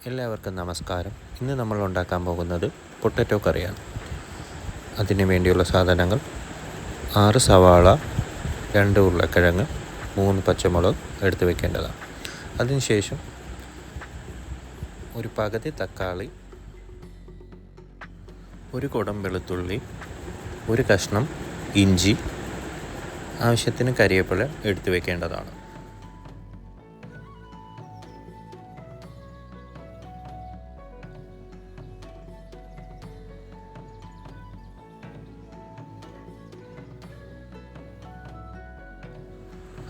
എല്ലാവർക്കും നമസ്കാരം. ഇന്ന് നമ്മൾ ഉണ്ടാക്കാൻ പോകുന്നത് പൊട്ടറ്റോ കറിയാണ്. അതിന് വേണ്ടിയുള്ള സാധനങ്ങൾ: 6 സവാള, 2 ഉരുളക്കിഴങ്ങ്, 3 പച്ചമുളക് എടുത്ത് വെക്കേണ്ടതാണ്. അതിനുശേഷം ഒരു പകുതി തക്കാളി, ഒരു കുടം വെളുത്തുള്ളി, ഒരു കഷ്ണം ഇഞ്ചി, ആവശ്യത്തിന് കരിവേപ്പില എടുത്ത് വെക്കേണ്ടതാണ്.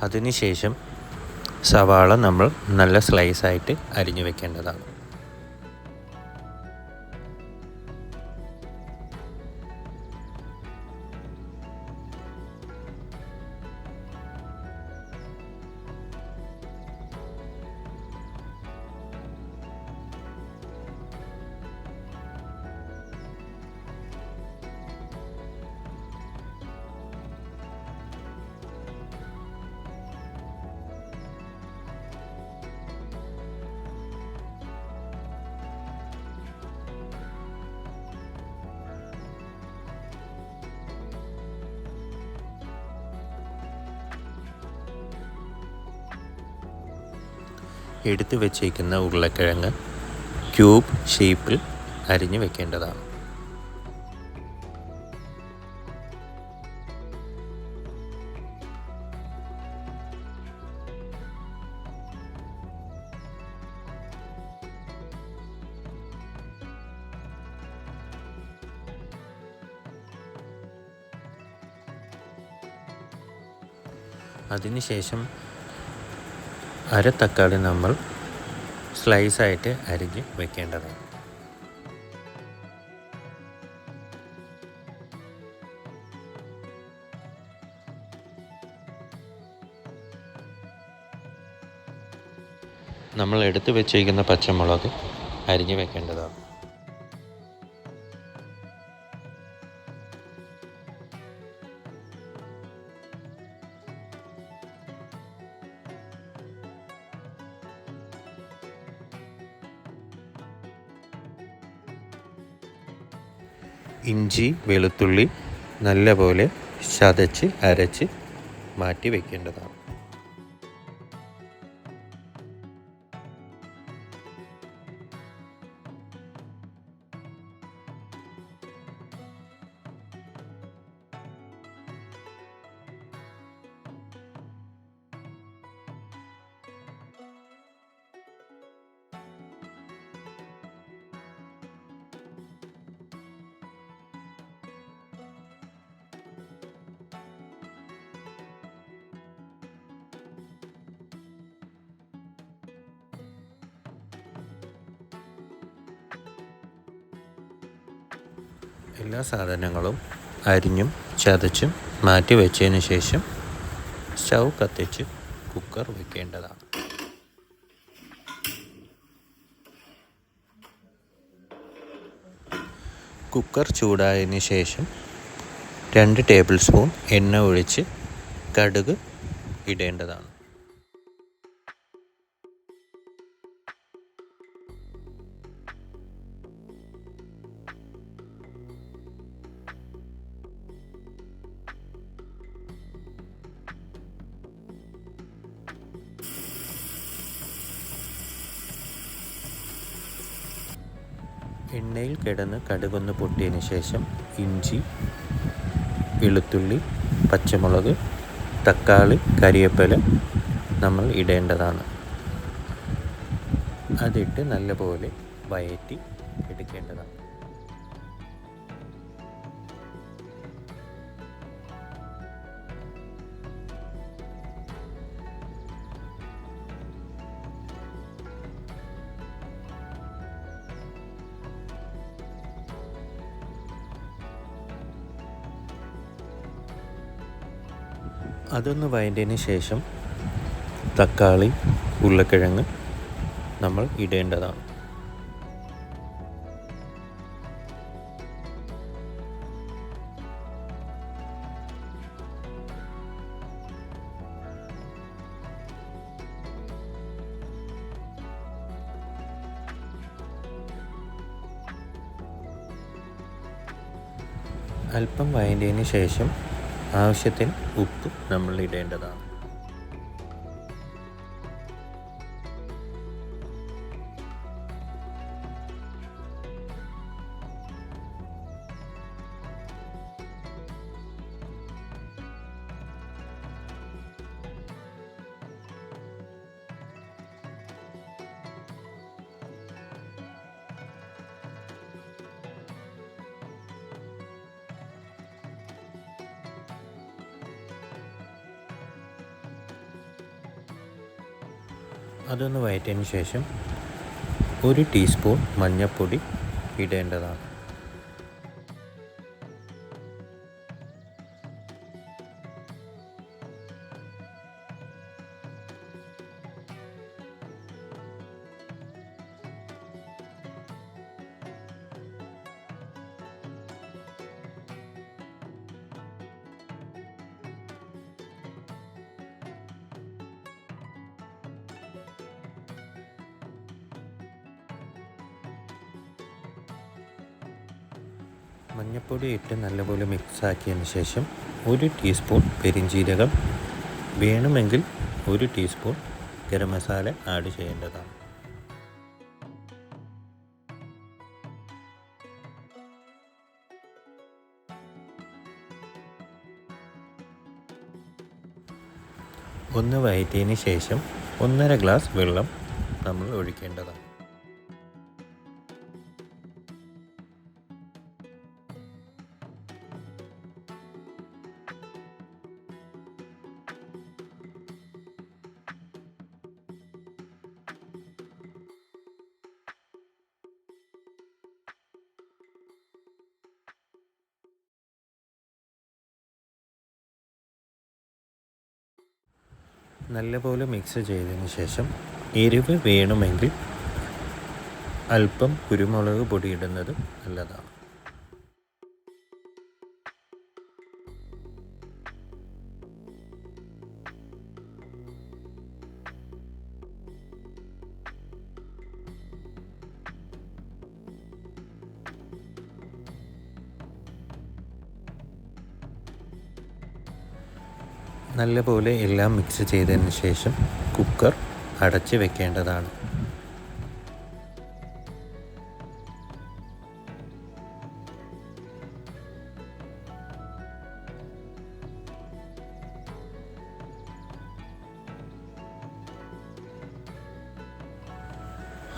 അതിനുശേഷം സവാള നമ്മൾ നല്ല സ്ലൈസായിട്ട് അരിഞ്ഞു വെക്കേണ്ടതാണ്. എടുത്തു വച്ചേക്കുന്ന ഉരുളക്കിഴങ്ങ് ക്യൂബ് ഷേപ്പിൽ അരിഞ്ഞു വെക്കേണ്ടതാണ്. അതിനുശേഷം അര തക്കാളി നമ്മൾ സ്ലൈസായിട്ട് അരിഞ്ഞ് വെക്കേണ്ടതാണ്. നമ്മൾ എടുത്തു വെച്ചിരിക്കുന്ന പച്ചമുളക് അരിഞ്ഞ് വെക്കേണ്ടതാണ്. ഇഞ്ചി വെളുത്തുള്ളി നല്ലപോലെ ചതച്ച് അരച്ച് മാറ്റി വയ്ക്കേണ്ടതാണ്. എല്ലാ സാധനങ്ങളും അരിഞ്ഞും ചതച്ചും മാറ്റി വെച്ചതിന് ശേഷം സ്റ്റൗ കത്തിച്ച് കുക്കർ വെക്കേണ്ടതാണ്. കുക്കർ ചൂടായതിന് ശേഷം 2 ടേബിൾ സ്പൂൺ എണ്ണ ഒഴിച്ച് കടുക് ഇടേണ്ടതാണ്. എണ്ണയിൽ കിടന്ന് കടുകൊന്ന് പൊട്ടിയതിന് ശേഷം ഇഞ്ചി വെളുത്തുള്ളി പച്ചമുളക് തക്കാളി കരിവേപ്പില നമ്മൾ ഇടേണ്ടതാണ്. അതിട്ട് നല്ലപോലെ വഴറ്റി എടുക്കേണ്ടതാണ്. അതൊന്ന് വഴറ്റിയതിന് ശേഷം തക്കാളി ഉരുളക്കിഴങ്ങ് നമ്മൾ ഇടേണ്ടതാണ്. അല്പം വഴറ്റിയതിന് ശേഷം ആവശ്യത്തിന് ഉപ്പ് നമ്മൾ ഇടേണ്ടതാണ്. അതൊന്ന് വഴറ്റിയതിന് ശേഷം 1 ടീസ്പൂൺ മഞ്ഞൾപ്പൊടി ഇടേണ്ടതാണ്. മഞ്ഞൾപ്പൊടി ഇട്ട് നല്ലപോലെ മിക്സാക്കിയതിന് ശേഷം 1 ടീസ്പൂൺ പെരിഞ്ജീരകം, വേണമെങ്കിൽ 1 ടീസ്പൂൺ ഗരം മസാല ആഡ് ചെയ്യേണ്ടതാണ്. ഒന്ന് വഴറ്റിയതിന് ശേഷം 1.5 ഗ്ലാസ് വെള്ളം നമ്മൾ ഒഴിക്കേണ്ടതാണ്. നല്ലപോലെ മിക്സ് ചെയ്തതിന് ശേഷം എരിവ് വേണമെങ്കിൽ അല്പം കുരുമുളക് പൊടി ഇടുന്നത് നല്ലതാണ്. നല്ലപോലെ എല്ലാം മിക്സ് ചെയ്തതിന് ശേഷം കുക്കർ അടച്ച് വെക്കേണ്ടതാണ്.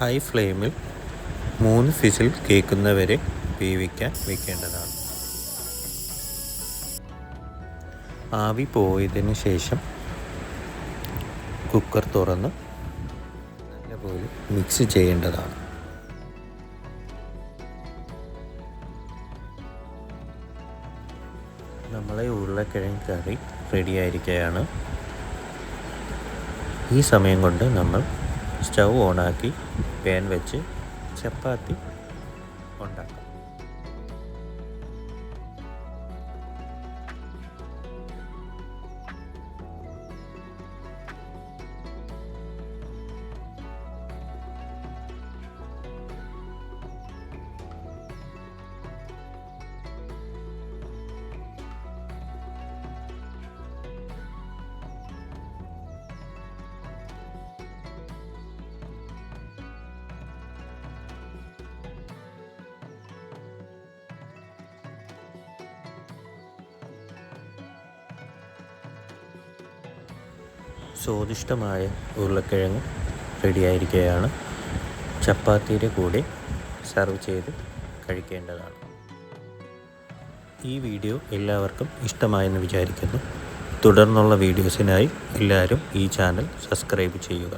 ഹൈ ഫ്ലെയിമിൽ 3 വിസിൽ കേൾക്കുന്നവരെ വേവിക്കാൻ വെക്കേണ്ടതാണ്. ആവി പോയതിന് ശേഷം കുക്കർ തുറന്ന് നല്ലപോലെ മിക്സ് ചെയ്യേണ്ടതാണ്. നമ്മളെ ഉരുളക്കിഴങ്ങ് കറി റെഡിയായിരിക്കുകയാണ്. ഈ സമയം കൊണ്ട് നമ്മൾ സ്റ്റൗ ഓണാക്കി പാൻ വെച്ച് ചപ്പാത്തി ഉണ്ടാക്കാം. സ്വാദിഷ്ടമായ ഉരുളക്കിഴങ്ങ് റെഡിയായിരിക്കുകയാണ്. ചപ്പാത്തിയുടെ കൂടെ സർവ് ചെയ്ത് കഴിക്കേണ്ടതാണ്. ഈ വീഡിയോ എല്ലാവർക്കും ഇഷ്ടമായെന്ന് വിചാരിക്കുന്നു. തുടർന്നുള്ള വീഡിയോസിനായി എല്ലാവരും ഈ ചാനൽ സബ്സ്ക്രൈബ് ചെയ്യുക.